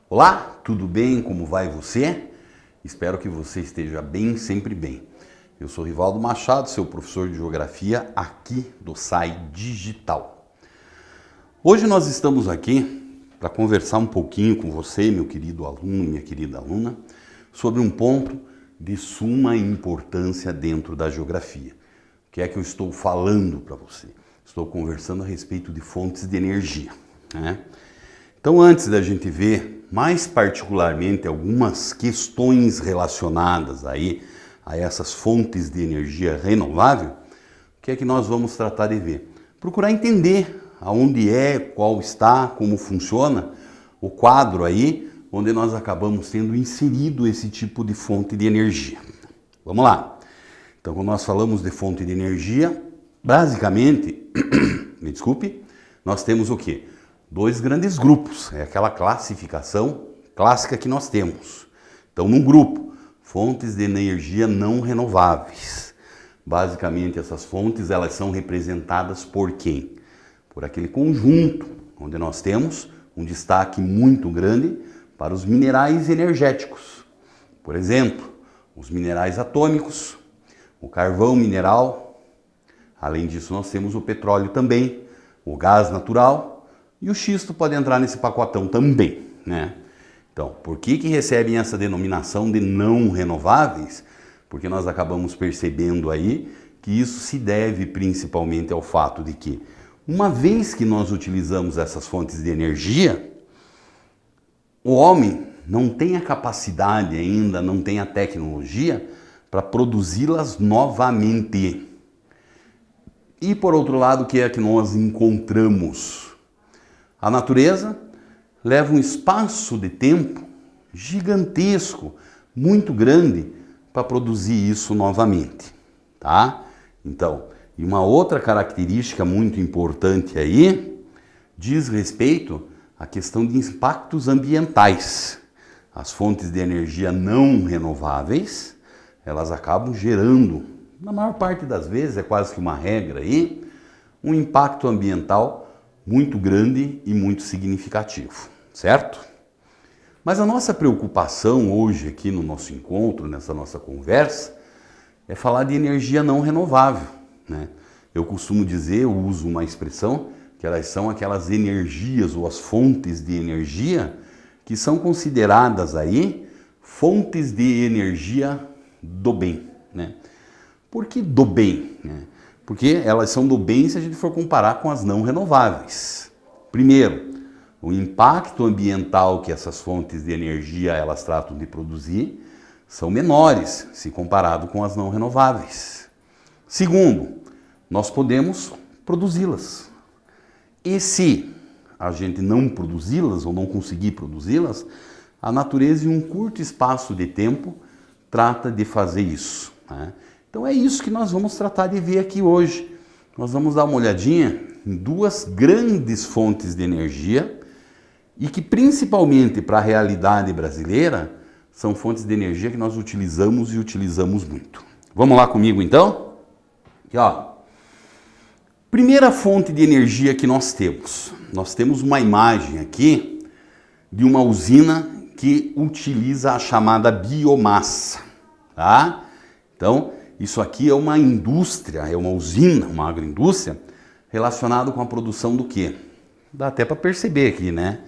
Olá, tudo bem? Como vai você? Espero que você esteja bem, sempre bem. Eu sou Rivaldo Machado, seu professor de Geografia aqui do SAI Digital. Hoje nós estamos aqui para conversar um pouquinho com você, meu querido aluno, minha querida aluna, sobre um ponto de suma importância dentro da geografia. O que é que eu estou falando para você? Estou conversando a respeito de fontes de energia, né? Então, antes da gente ver mais particularmente algumas questões relacionadas aí a essas fontes de energia renovável, o que é que nós vamos tratar de ver? Procurar entender aonde é, qual está, como funciona o quadro aí, onde nós acabamos tendo inserido esse tipo de fonte de energia. Vamos lá. Então, quando nós falamos de fonte de energia, basicamente, me desculpe, nós temos o quê? Dois grandes grupos, é aquela classificação clássica que nós temos. Então, num grupo, fontes de energia não renováveis. Basicamente, essas fontes, elas são representadas por quem? Por aquele conjunto, onde nós temos um destaque muito grande para os minerais energéticos. Por exemplo, os minerais atômicos, o carvão mineral, além disso nós temos o petróleo também, o gás natural, e o xisto pode entrar nesse pacotão também, né? Então, por que recebem essa denominação de não renováveis? Porque nós acabamos percebendo aí que isso se deve principalmente ao fato de que, uma vez que nós utilizamos essas fontes de energia, o homem não tem a capacidade ainda, não tem a tecnologia para produzi-las novamente. E por outro lado, o que é que nós encontramos? A natureza leva um espaço de tempo gigantesco, muito grande, para produzir isso novamente, tá? Então, e uma outra característica muito importante aí diz respeito à questão de impactos ambientais. As fontes de energia não renováveis, elas acabam gerando, na maior parte das vezes, é quase que uma regra aí, um impacto ambiental muito grande e muito significativo, certo? Mas a nossa preocupação hoje aqui no nosso encontro, nessa nossa conversa, é falar de energia não renovável, né? Eu costumo dizer, eu uso uma expressão, que elas são aquelas energias ou as fontes de energia que são consideradas aí fontes de energia do bem, né? Por que do bem, né? Porque elas são do bem se a gente for comparar com as não renováveis. Primeiro, o impacto ambiental que essas fontes de energia elas tratam de produzir são menores se comparado com as não renováveis. Segundo, nós podemos produzi-las. E se a gente não produzi-las ou não conseguir produzi-las, a natureza em um curto espaço de tempo trata de fazer isso, né? Então é isso que nós vamos tratar de ver aqui hoje. Nós vamos dar uma olhadinha em duas grandes fontes de energia e que principalmente para a realidade brasileira são fontes de energia que nós utilizamos e utilizamos muito. Vamos lá comigo então? Aqui, ó. Primeira fonte de energia que nós temos uma imagem aqui de uma usina que utiliza a chamada biomassa, tá? Então, isso aqui é uma indústria, é uma usina, uma agroindústria, relacionada com a produção do quê? Dá até para perceber aqui, né?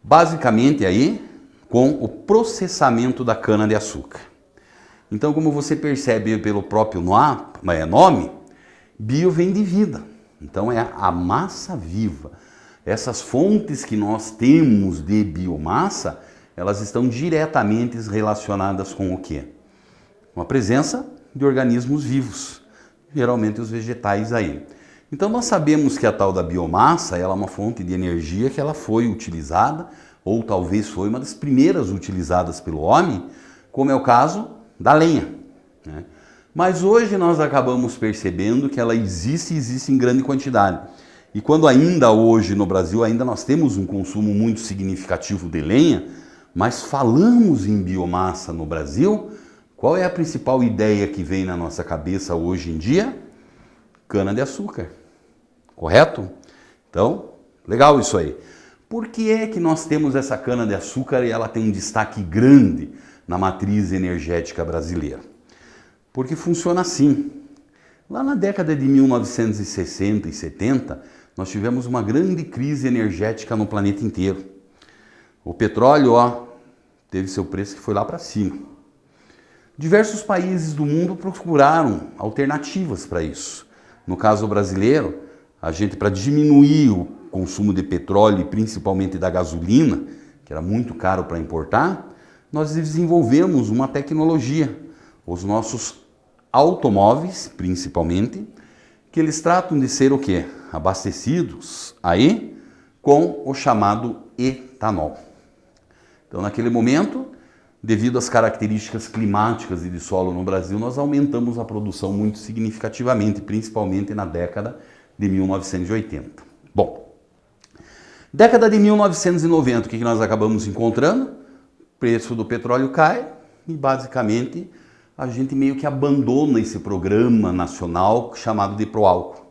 Basicamente aí, com o processamento da cana-de-açúcar. Então, como você percebe pelo próprio nome, bio vem de vida. Então, é a massa viva. Essas fontes que nós temos de biomassa, elas estão diretamente relacionadas com o quê? Com a presença de organismos vivos, geralmente os vegetais aí. Então nós sabemos que a tal da biomassa, ela é uma fonte de energia que ela foi utilizada, ou talvez foi uma das primeiras utilizadas pelo homem, como é o caso da lenha, né? Mas hoje nós acabamos percebendo que ela existe em grande quantidade. E quando ainda hoje no Brasil ainda nós temos um consumo muito significativo de lenha, mas falamos em biomassa no Brasil, qual é a principal ideia que vem na nossa cabeça hoje em dia? Cana-de-açúcar, correto? Então, legal isso aí. Por que é que nós temos essa cana-de-açúcar e ela tem um destaque grande na matriz energética brasileira? Porque funciona assim. Lá na década de 1960 e 70, nós tivemos uma grande crise energética no planeta inteiro. O petróleo, teve seu preço que foi lá para cima. Diversos países do mundo procuraram alternativas para isso. No caso brasileiro, a gente, para diminuir o consumo de petróleo e principalmente da gasolina, que era muito caro para importar, nós desenvolvemos uma tecnologia. Os nossos automóveis, principalmente, que eles tratam de ser o quê? Abastecidos aí com o chamado etanol. Então, naquele momento, devido às características climáticas e de solo no Brasil, nós aumentamos a produção muito significativamente, principalmente na década de 1980. Bom, década de 1990, o que nós acabamos encontrando? O preço do petróleo cai e, basicamente, a gente meio que abandona esse programa nacional chamado de Proálcool.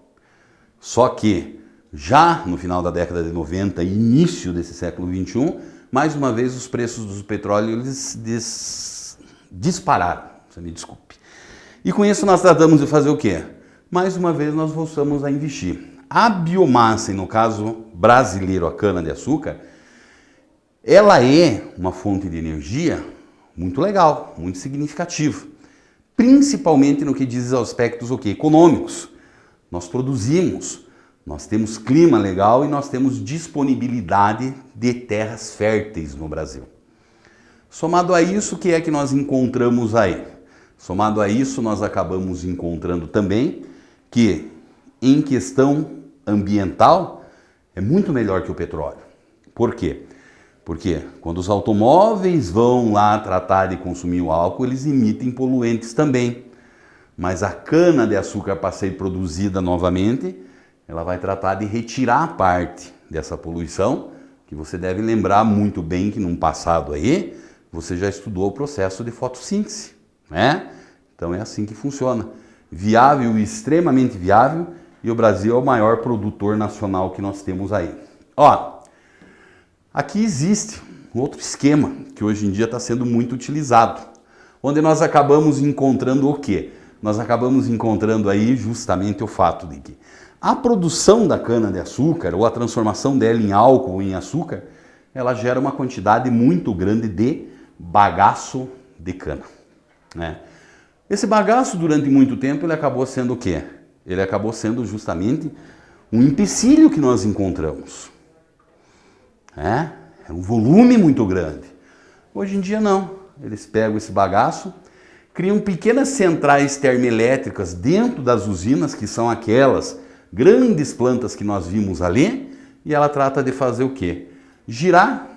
Só que, já no final da década de 90 e início desse século XXI, mais uma vez os preços do petróleo eles dispararam, você me desculpe. E com isso nós tratamos de fazer o quê? Mais uma vez nós voltamos a investir. A biomassa, e no caso brasileiro a cana-de-açúcar, ela é uma fonte de energia muito legal, muito significativa. Principalmente no que diz aos aspectos econômicos. Nós produzimos, nós temos clima legal e nós temos disponibilidade de terras férteis no Brasil. Somado a isso, o que é que nós encontramos aí? Somado a isso, nós acabamos encontrando também que, em questão ambiental, é muito melhor que o petróleo. Por quê? Porque quando os automóveis vão lá tratar de consumir o álcool, eles emitem poluentes também. Mas a cana-de-açúcar, para ser produzida novamente, ela vai tratar de retirar parte dessa poluição, que você deve lembrar muito bem que num passado aí, você já estudou o processo de fotossíntese, né? Então é assim que funciona. Viável e extremamente viável, e o Brasil é o maior produtor nacional que nós temos aí. Aqui existe um outro esquema que hoje em dia está sendo muito utilizado, onde nós acabamos encontrando o quê? Nós acabamos encontrando aí justamente o fato de que a produção da cana-de-açúcar ou a transformação dela em álcool ou em açúcar, ela gera uma quantidade muito grande de bagaço de cana, né? Esse bagaço, durante muito tempo, ele acabou sendo o quê? Ele acabou sendo justamente um empecilho que nós encontramos. É um volume muito grande. Hoje em dia não. Eles pegam esse bagaço, criam pequenas centrais termoelétricas dentro das usinas, que são aquelas grandes plantas que nós vimos ali, e ela trata de fazer o quê? Girar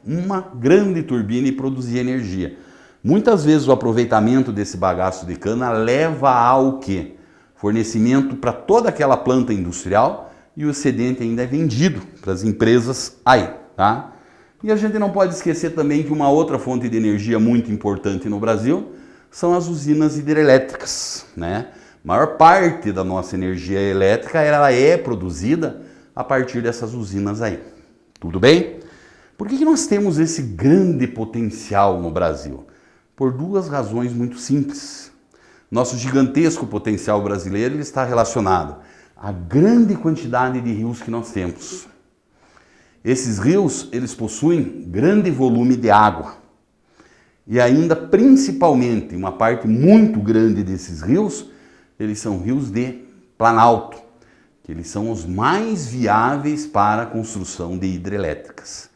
uma grande turbina e produzir energia. Muitas vezes o aproveitamento desse bagaço de cana leva ao quê? Fornecimento para toda aquela planta industrial, e o excedente ainda é vendido para as empresas aí, tá? E a gente não pode esquecer também que uma outra fonte de energia muito importante no Brasil são as usinas hidrelétricas, né? A maior parte da nossa energia elétrica ela é produzida a partir dessas usinas aí. Tudo bem? Por que nós temos esse grande potencial no Brasil? Por duas razões muito simples. Nosso gigantesco potencial brasileiro ele está relacionado à grande quantidade de rios que nós temos. Esses rios, eles possuem grande volume de água. E ainda, principalmente, uma parte muito grande desses rios, eles são rios de planalto, que eles são os mais viáveis para a construção de hidrelétricas.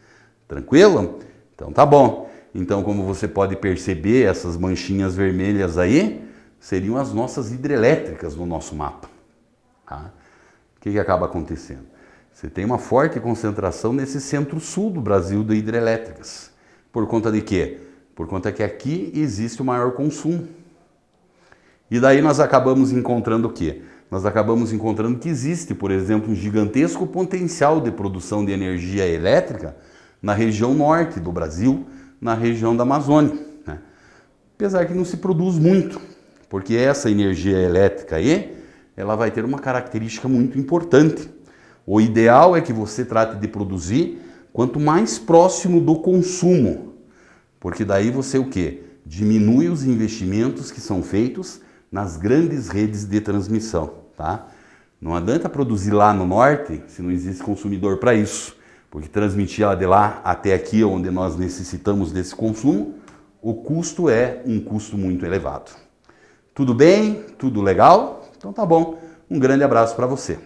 Tranquilo? Então tá bom. Então, como você pode perceber, essas manchinhas vermelhas aí seriam as nossas hidrelétricas no nosso mapa. Tá? O que acaba acontecendo? Você tem uma forte concentração nesse centro-sul do Brasil de hidrelétricas. Por conta de quê? Por conta que aqui existe o maior consumo. E daí nós acabamos encontrando o quê? Nós acabamos encontrando que existe, por exemplo, um gigantesco potencial de produção de energia elétrica na região norte do Brasil, na região da Amazônia, né? Apesar que não se produz muito, porque essa energia elétrica aí, ela vai ter uma característica muito importante. O ideal é que você trate de produzir quanto mais próximo do consumo, porque daí você o quê? Diminui os investimentos que são feitos nas grandes redes de transmissão, tá? Não adianta produzir lá no norte se não existe consumidor para isso, porque transmitir ela de lá até aqui, onde nós necessitamos desse consumo, o custo é um custo muito elevado. Tudo bem? Tudo legal? Então tá bom. Um grande abraço para você.